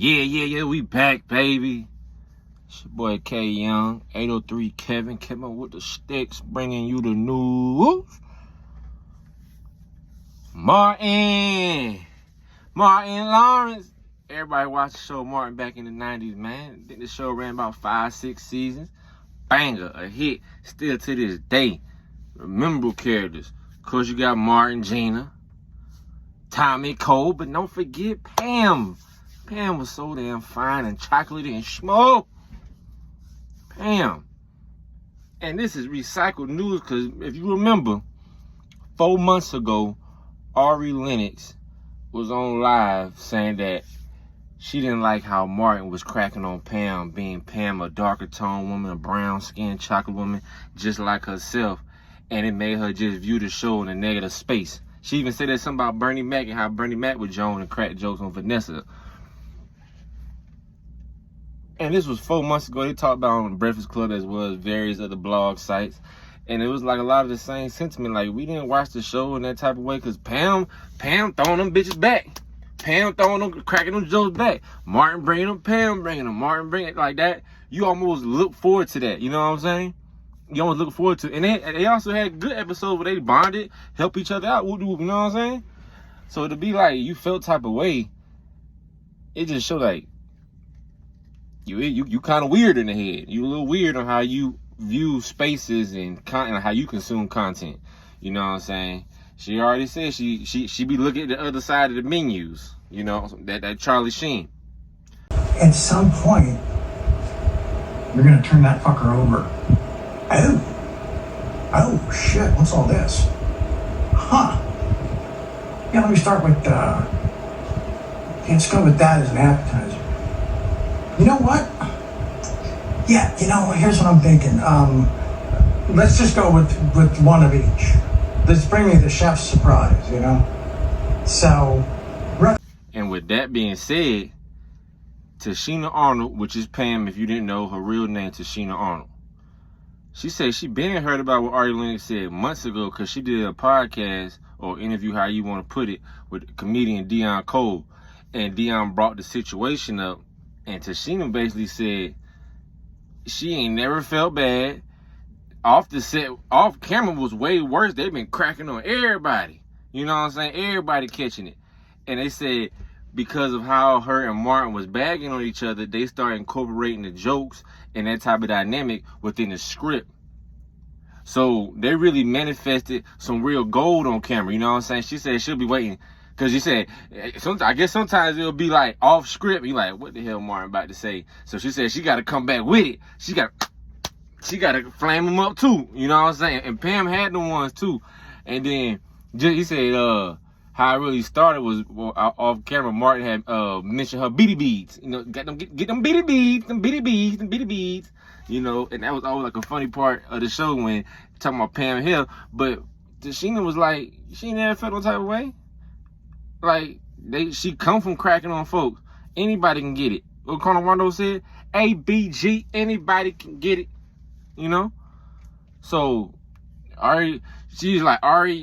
Yeah, we back, baby. It's your boy K Young, 803 Kevin with the sticks, bringing you the news. Martin Lawrence. Everybody watched the show Martin back in the 90s, man. I think the show ran about 5-6 seasons. Banger, a hit, still to this day. Memorable characters. Of course, you got Martin, Gina, Tommy, Cole, but don't forget Pam. Pam was so damn fine and chocolatey and schmo. Pam. And this is recycled news because if you remember, 4 months ago, Ari Lennox was on live saying that she didn't like how Martin was cracking on Pam, being Pam, a darker tone woman, a brown skinned chocolate woman, just like herself. And it made her just view the show in a negative space. She even said that something about Bernie Mac and how Bernie Mac would joan and crack jokes on Vanessa. And this was 4 months ago. They talked about on Breakfast Club as well as various other blog sites. And it was like a lot of the same sentiment. Like, we didn't watch the show in that type of way because Pam throwing them bitches back. Pam throwing them, cracking them jokes back. Martin bringing them, Pam bringing them. Martin bringing it like that. You almost look forward to that. You know what I'm saying? You almost look forward to it. And they also had good episodes where they bonded, help each other out. You know what I'm saying? So to be like, you felt type of way, it just showed like, you kind of weird in the head. You a little weird on how you view spaces and how you consume content. You know what I'm saying? She already said she be looking at the other side of the menus. You know, that Charlie Sheen. At some point, you're gonna turn that fucker over. Oh shit! What's all this? Huh? Yeah, let me start with. Let's go with that as an appetizer. You know what? Yeah, here's what I'm thinking. Let's just go with one of each. Let's bring me the chef's surprise, So, and with that being said, Tichina Arnold, which is Pam, if you didn't know her real name, Tichina Arnold, she said she been heard about what Ari Lennox said months ago because she did a podcast or interview, how you want to put it, with comedian Dion Cole, and Dion brought the situation up. And Tichina basically said she ain't never felt bad. Off the set, off camera was way worse. They've been cracking on everybody. You know what I'm saying? Everybody catching it. And they said because of how her and Martin was bagging on each other, they started incorporating the jokes and that type of dynamic within the script. So they really manifested some real gold on camera. You know what I'm saying? She said she'll be waiting. Because you said, I guess sometimes it'll be like off script. You like, what the hell Martin about to say? So she said she got to come back with it. She got to flame him up too. You know what I'm saying? And Pam had the ones too. And then he said how it really started was off camera. Martin had mentioned her beady beads. Get them beady beads. And that was always like a funny part of the show when talking about Pam Hill. But Tichina was like, she never felt no type of way. Like, she come from cracking on folks. Anybody can get it. What Colonel Rondo said, ABG, anybody can get it. So she's like, Ari,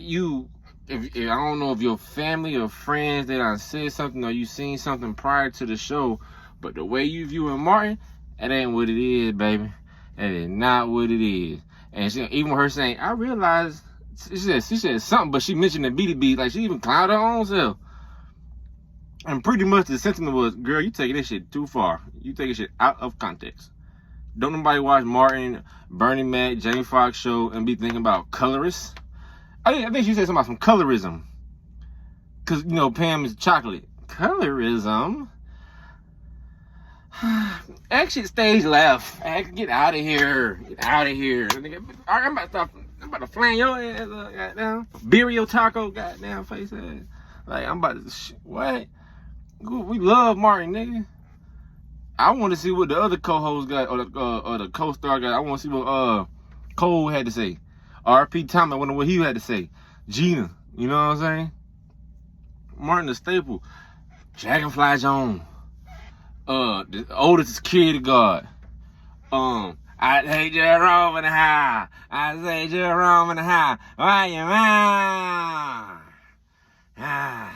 if I don't know if your family or friends that I said something or you seen something prior to the show, but the way you viewing Martin, that ain't what it is, baby. That is not what it is. And even her saying, I realized, she said something, but she mentioned the BDB, like she even clowned her own self. And pretty much the sentiment was, girl, you taking this shit too far. You taking shit out of context. Don't nobody watch Martin, Bernie Mac, Jamie Foxx show and be thinking about colorists. I think she said something about some colorism. Because, Pam is chocolate. Colorism? Exit stage left. Get out of here. Get out of here. I'm about to flame your ass, goddamn. Birrio taco, goddamn face ass. Like, I'm about to, what? We love Martin, nigga. I want to see what the other co-host got, or the co-star got. I want to see what Cole had to say. R.P. Thomas, I wonder what he had to say. Gina, you know what I'm saying? Martin the staple. Dragonfly Jones. The oldest security guard. I say Jerome in the house. I say Jerome in the house. Why you mad?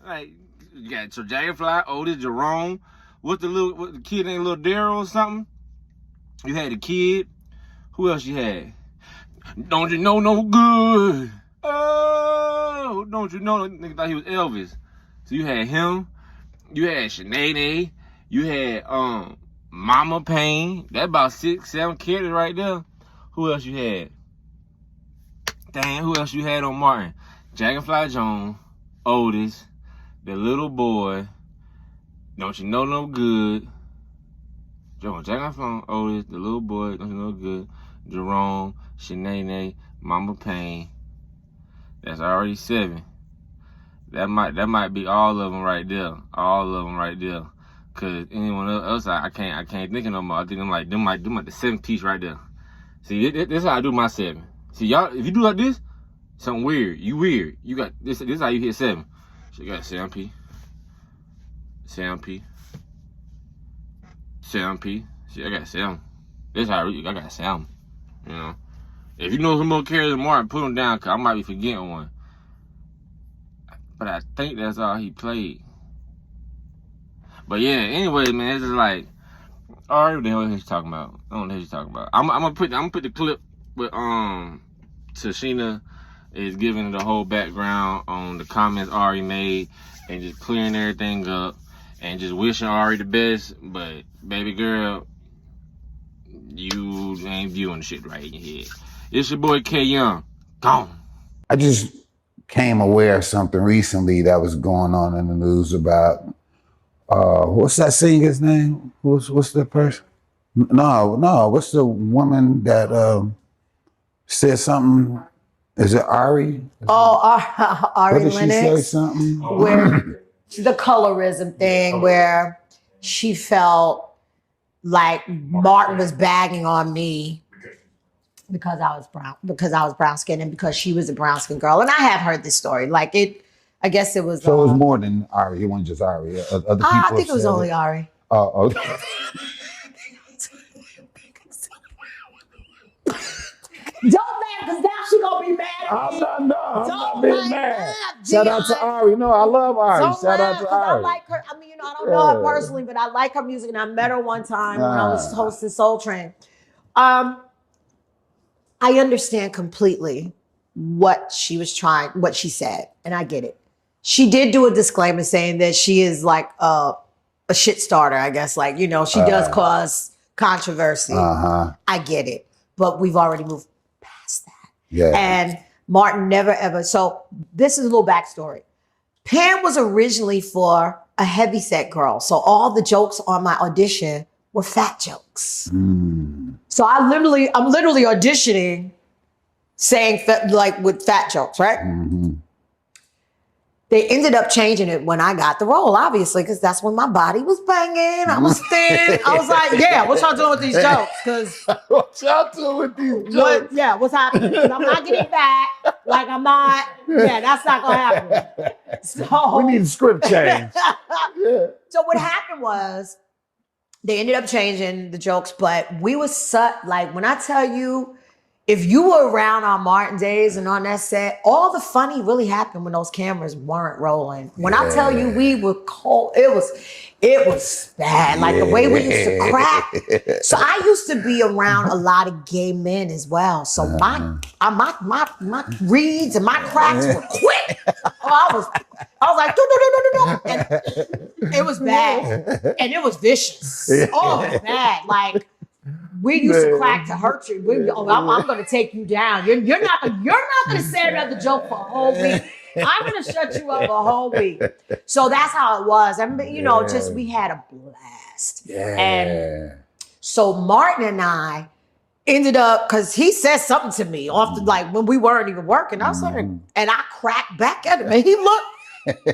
Like, you got so Dragonfly, Otis, Jerome, What the kid named Little Daryl or something? You had the kid. Who else you had? Don't you know no good? Oh, don't you know? Nigga thought he was Elvis. So you had him. You had Sinead. You had Mama Payne. That about 6, 7 characters right there. Who else you had? Dang, who else you had on Martin? Dragonfly Jones, Otis, the little boy. Don't you know no good? Dragonfly, Otis, the little boy. Don't you know good? Jerome, Shanae, Mama Payne. That's already 7. That might be all of them right there. All of them right there. Cause anyone else, I can't think of no more. I think them like the 7th piece right there. See, this is how I do my 7. See, y'all, if you do like this, something weird. You weird. You got this. This is how you hit 7. So you got 7P. 7P. 7P. See, I got 7. This is how I got 7. You know, if you know some more characters than Martin, put them down, cause I might be forgetting one. But I think that's all he played. But yeah, anyway, man, it's just like, all right, what the hell is he talking about? I don't know what he's talking about. I'm gonna put the clip with Tichina is giving the whole background on the comments Ari made and just clearing everything up and just wishing Ari the best. But baby girl, you ain't viewing the shit right in your head. It's your boy K Young. Gone. I just came aware of something recently that was going on in the news about what's that singer's name? What's that person? No, what's the woman that said something? Is it Ari? Ari Lennox. Did she say something? Where the colorism thing, where she felt like Martin was bagging on me because I was brown skinned and because she was a brown skinned girl. And I have heard this story. Like I guess it was. So it was more than Ari. It wasn't just Ari. Other people. I think it was only Ari. Oh, okay. Don't laugh, because now she gonna be mad at me. I'm not being mad. Shout out to Ari. No, I love Ari. Shout out to Ari. I like her. I mean, I don't know her personally, but I like her music, and I met her one time when I was hosting Soul Train. I understand completely what she said, and I get it. She did do a disclaimer saying that she is like a shit starter, I guess. Like, she does cause controversy. I get it, but we've already moved past that. Yeah. And Martin never ever. So this is a little backstory. Pam was originally for a heavyset girl, so all the jokes on my audition were fat jokes. So I'm literally auditioning, saying with fat jokes, right? They ended up changing it when I got the role, obviously, because that's when my body was banging. I was thin. I was like, yeah, what y'all doing with these jokes? Because what y'all doing with these jokes? What's happening? 'Cause I'm not getting fat. Like I'm not. Yeah, that's not gonna happen. So we need a script change. So what happened was they ended up changing the jokes, but we was like when I tell you, if you were around on Martin days and on that set, all the funny really happened when those cameras weren't rolling. When I tell you we were cold, it was bad. Like the way we used to crack. So I used to be around a lot of gay men as well. So my reads and my cracks were quick. I was like, do. And it was bad. And it was vicious. Oh, it was bad. Like, we used to crack to hurt you. I'm going to take you down. You're not going to say another joke for a whole week. I'm going to shut you up a whole week. So that's how it was. I mean, just we had a blast. Yeah. And so Martin and I ended up, because he said something to me often, like when we weren't even working. I was like, and I cracked back at him, and he looked,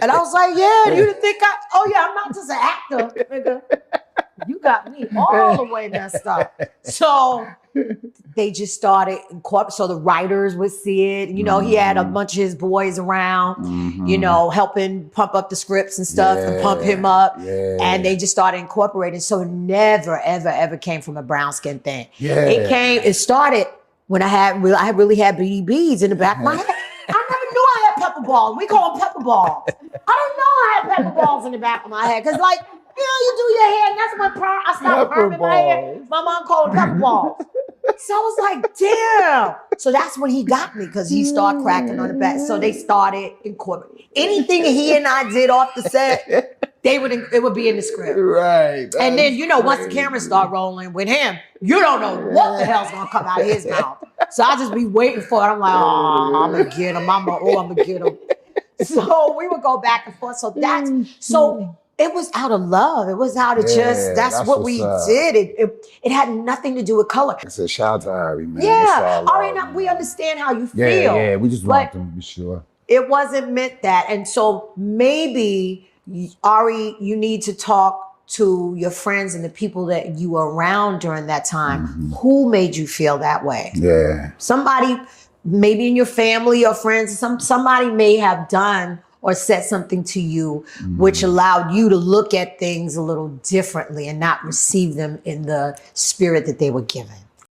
and I was like, yeah, you didn't think I'm not just an actor, nigga. You got me all the way messed up. So they just started, so the writers would see it. He had a bunch of his boys around, helping pump up the scripts and stuff and pump him up. Yeah. And they just started incorporating. So it never, ever, ever came from a brown skin thing. Yeah. It started when I really had BDBs in the back of my head. I never knew I had pepper balls. We call them pepper balls. I didn't know I had pepper balls in the back of my head. Because you do your that's when I stopped perming my hair. My mom called them pepper balls. So I was like, damn. So that's when he got me because he started cracking on the back. So they started incorporating anything he and I did off the set. It would be in the script. Right. And then, once the cameras start rolling with him, you don't know what the hell's going to come out of his mouth. So I just be waiting for it. I'm like, oh, I'm going to get him. I'm going to get him. So we would go back and forth. So it was out of love. It was out of that's what we did. It had nothing to do with color. I said, shout out to Ari, man. Yeah. Ari, we understand how you feel. Yeah, we just want them to be sure. It wasn't meant that. And so maybe, Ari, you need to talk to your friends and the people that you were around during that time. Mm-hmm. Who made you feel that way? Yeah. Somebody, maybe in your family or friends, somebody may have done or said something to you which allowed you to look at things a little differently and not receive them in the spirit that they were given.